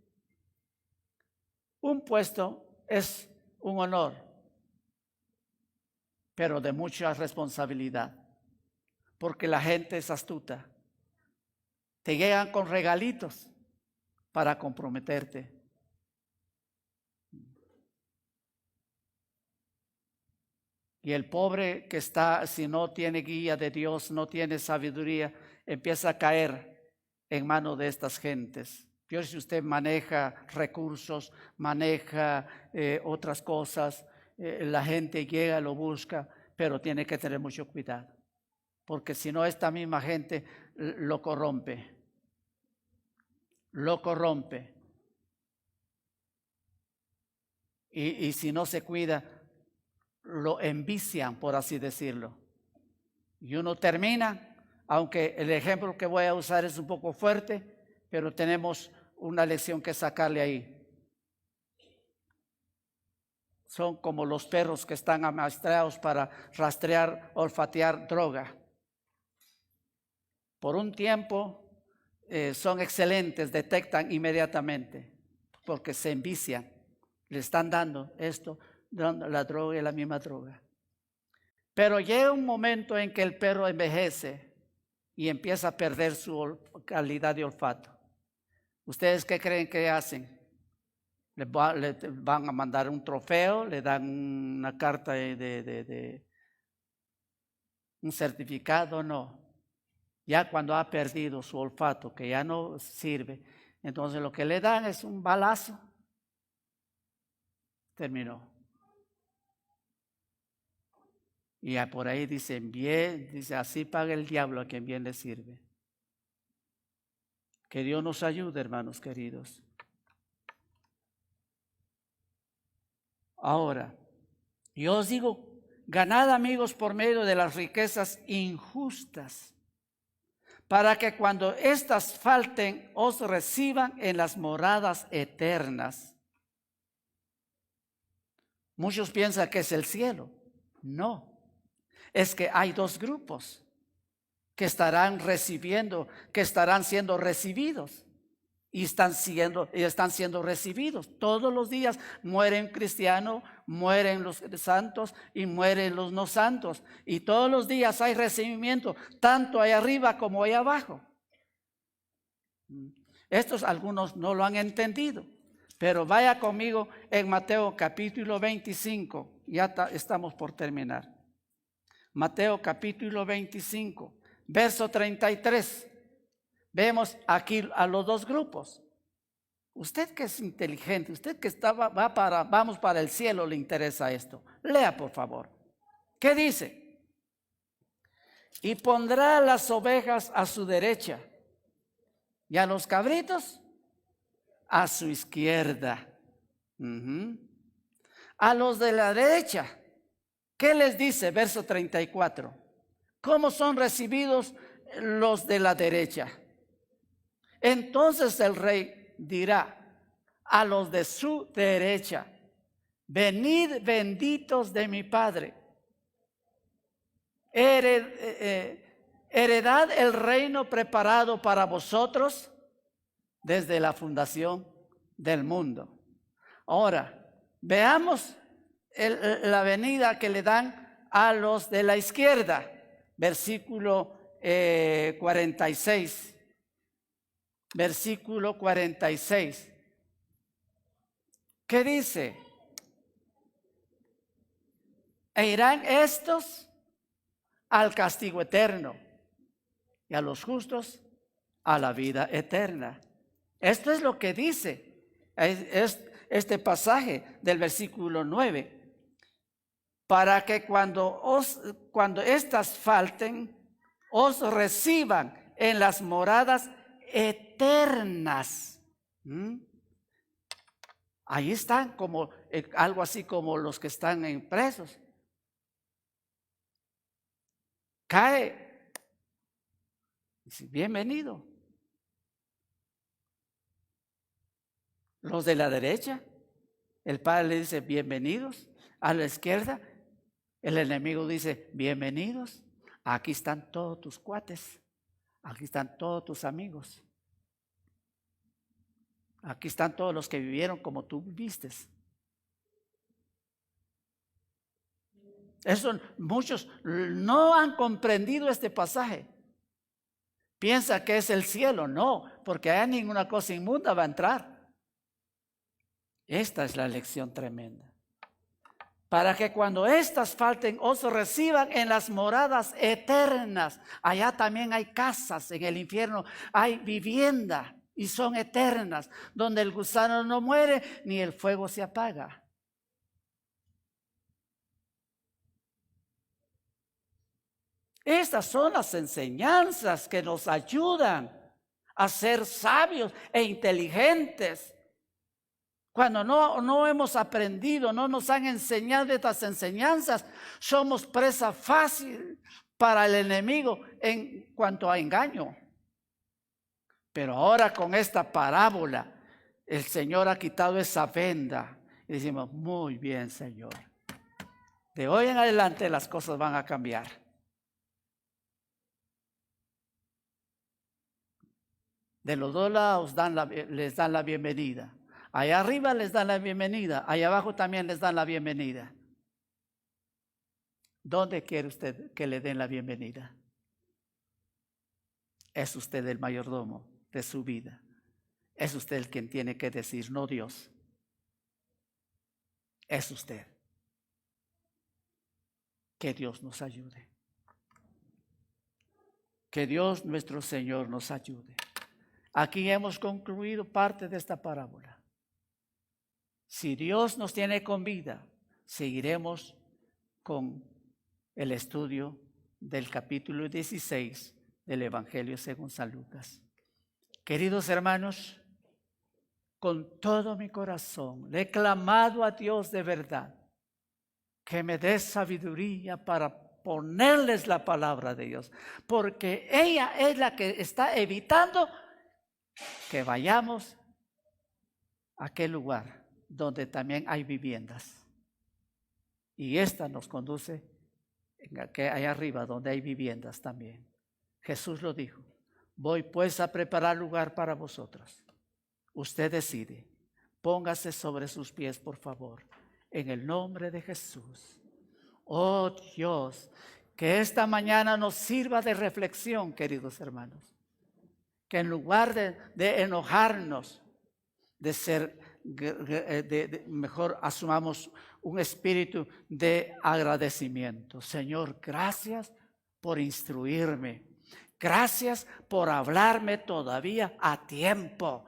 Un puesto es un honor, pero de mucha responsabilidad, porque la gente es astuta. Te llegan con regalitos para comprometerte. Y el pobre que está, si no tiene guía de Dios, no tiene sabiduría, empieza a caer en manos de estas gentes. Yo, si usted maneja recursos, maneja otras cosas, la gente llega, lo busca, pero tiene que tener mucho cuidado, porque si no, esta misma gente lo corrompe. Lo corrompe. Y si no se cuida, lo envician, por así decirlo. Y uno termina, aunque el ejemplo que voy a usar es un poco fuerte, pero tenemos una lección que sacarle ahí. Son como los perros que están amaestrados para rastrear, olfatear droga. Por un tiempo son excelentes, detectan inmediatamente, porque se envician. Le están dando esto, dando la droga y la misma droga. Pero llega un momento en que el perro envejece y empieza a perder su calidad de olfato. ¿Ustedes qué creen que hacen? Le van a mandar un trofeo, le dan una carta de un certificado, no. Ya cuando ha perdido su olfato, que ya no sirve, entonces lo que le dan es un balazo. Terminó. Y ya por ahí dicen, bien, dice, así paga el diablo a quien bien le sirve. Que Dios nos ayude, hermanos queridos. Ahora, yo os digo, ganad amigos por medio de las riquezas injustas, para que cuando éstas falten, os reciban en las moradas eternas. Muchos piensan que es el cielo. No, es que hay dos grupos que estarán recibiendo, que estarán siendo recibidos. Y están siendo recibidos. Todos los días mueren cristianos, mueren los santos y mueren los no santos. Y todos los días hay recibimiento, tanto ahí arriba como ahí abajo. Estos algunos no lo han entendido. Pero vaya conmigo en Mateo capítulo 25. Ya estamos por terminar. Mateo capítulo 25, verso 33. Vemos aquí a los dos grupos. Usted que es inteligente, usted que vamos para el cielo, le interesa esto. Lea, por favor. ¿Qué dice? Y pondrá las ovejas a su derecha y a los cabritos a su izquierda. A los de la derecha, ¿qué les dice? Verso 34. ¿Cómo son recibidos los de la derecha? Entonces el rey dirá a los de su derecha: venid benditos de mi Padre, heredad el reino preparado para vosotros desde la fundación del mundo. Ahora, veamos la venida que le dan a los de la izquierda, versículo 46. Versículo 46. ¿Qué dice? E irán estos al castigo eterno y a los justos a la vida eterna. Esto es lo que dice este pasaje del versículo 9. Para que cuando éstas falten, os reciban en las moradas eternas. Ahí están como algo así como los que están en presos. Cae. Dice, bienvenido. Los de la derecha, el padre le dice bienvenidos. A la izquierda, el enemigo dice bienvenidos. Aquí están todos tus cuates. Aquí están todos tus amigos. Aquí están todos los que vivieron como tú viviste. Muchos no han comprendido este pasaje. Piensa que es el cielo. No, porque allá ninguna cosa inmunda va a entrar. Esta es la lección tremenda. Para que cuando éstas falten, os reciban en las moradas eternas. Allá también hay casas en el infierno, hay vivienda y son eternas, donde el gusano no muere ni el fuego se apaga. Estas son las enseñanzas que nos ayudan a ser sabios e inteligentes. Cuando no hemos aprendido, no nos han enseñado estas enseñanzas, somos presa fácil para el enemigo en cuanto a engaño. Pero ahora con esta parábola, el Señor ha quitado esa venda y decimos, muy bien, Señor. De hoy en adelante las cosas van a cambiar. De los dos lados les dan la bienvenida. Allá arriba les dan la bienvenida, allá abajo también les dan la bienvenida. ¿Dónde quiere usted que le den la bienvenida? Es usted el mayordomo de su vida. Es usted el quien tiene que decir, no Dios. Es usted. Que Dios nos ayude. Que Dios nuestro Señor nos ayude. Aquí hemos concluido parte de esta parábola. Si Dios nos tiene con vida, seguiremos con el estudio del capítulo 16 del Evangelio según San Lucas. Queridos hermanos, con todo mi corazón le he clamado a Dios de verdad que me dé sabiduría para ponerles la palabra de Dios, porque ella es la que está evitando que vayamos a aquel lugar donde también hay viviendas. Y esta nos conduce allá arriba donde hay viviendas también. Jesús lo dijo, voy pues a preparar lugar para vosotros. Usted decide, póngase sobre sus pies por favor, en el nombre de Jesús. Oh Dios, que esta mañana nos sirva de reflexión, queridos hermanos. Que en lugar de enojarnos, de ser, mejor asumamos un espíritu de agradecimiento. Señor, gracias por instruirme. Gracias por hablarme todavía a tiempo.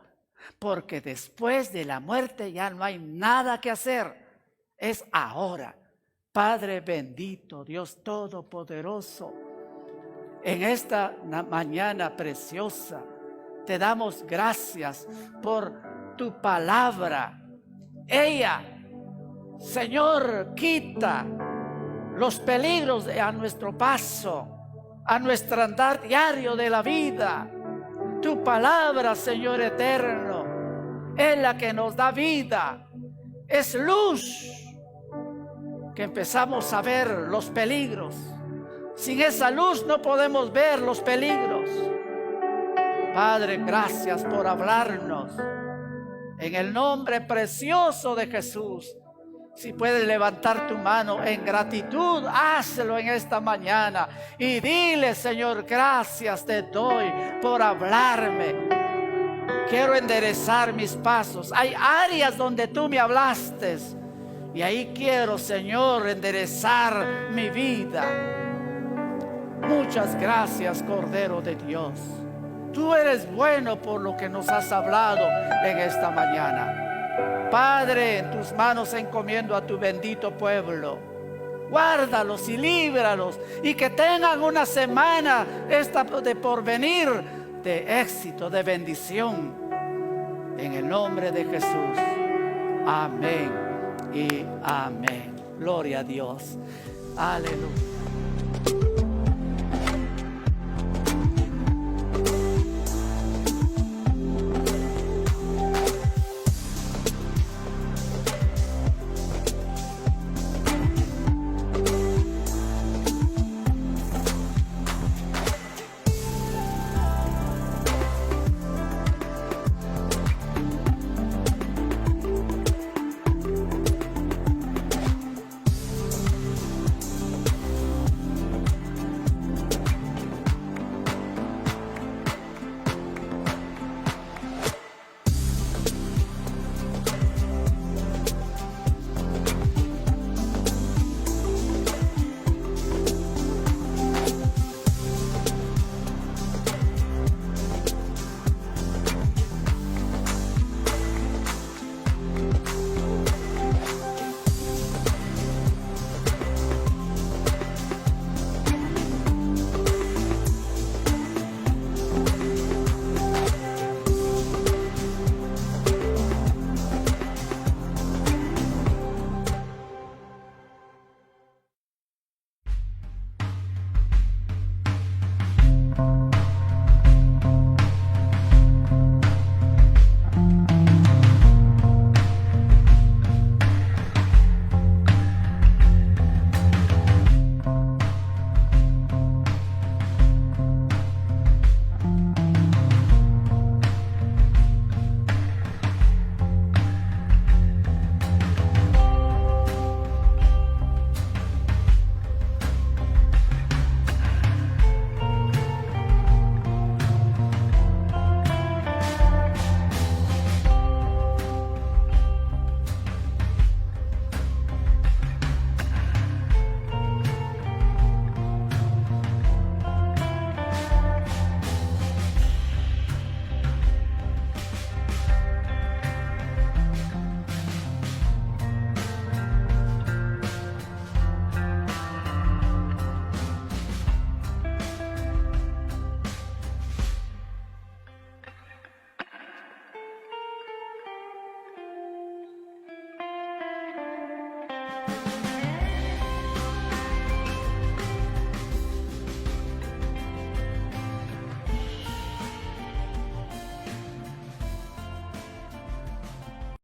Porque después de la muerte ya no hay nada que hacer. Es ahora. Padre bendito, Dios todopoderoso, en esta mañana preciosa, te damos gracias por tu palabra. Ella, Señor, quita los peligros a nuestro paso, a nuestro andar diario de la vida. Tu palabra, Señor eterno, es la que nos da vida, es luz que empezamos a ver los peligros. Sin esa luz no podemos ver los peligros. Padre, gracias por hablarnos. En el nombre precioso de Jesús, si puedes levantar tu mano en gratitud, hazlo en esta mañana. Y dile, Señor, gracias te doy por hablarme. Quiero enderezar mis pasos. Hay áreas donde tú me hablaste. Y ahí quiero, Señor, enderezar mi vida. Muchas gracias, Cordero de Dios. Tú eres bueno por lo que nos has hablado en esta mañana. Padre, en tus manos encomiendo a tu bendito pueblo. Guárdalos y líbralos y que tengan una semana esta de porvenir de éxito, de bendición. En el nombre de Jesús. Amén y amén. Gloria a Dios. Aleluya.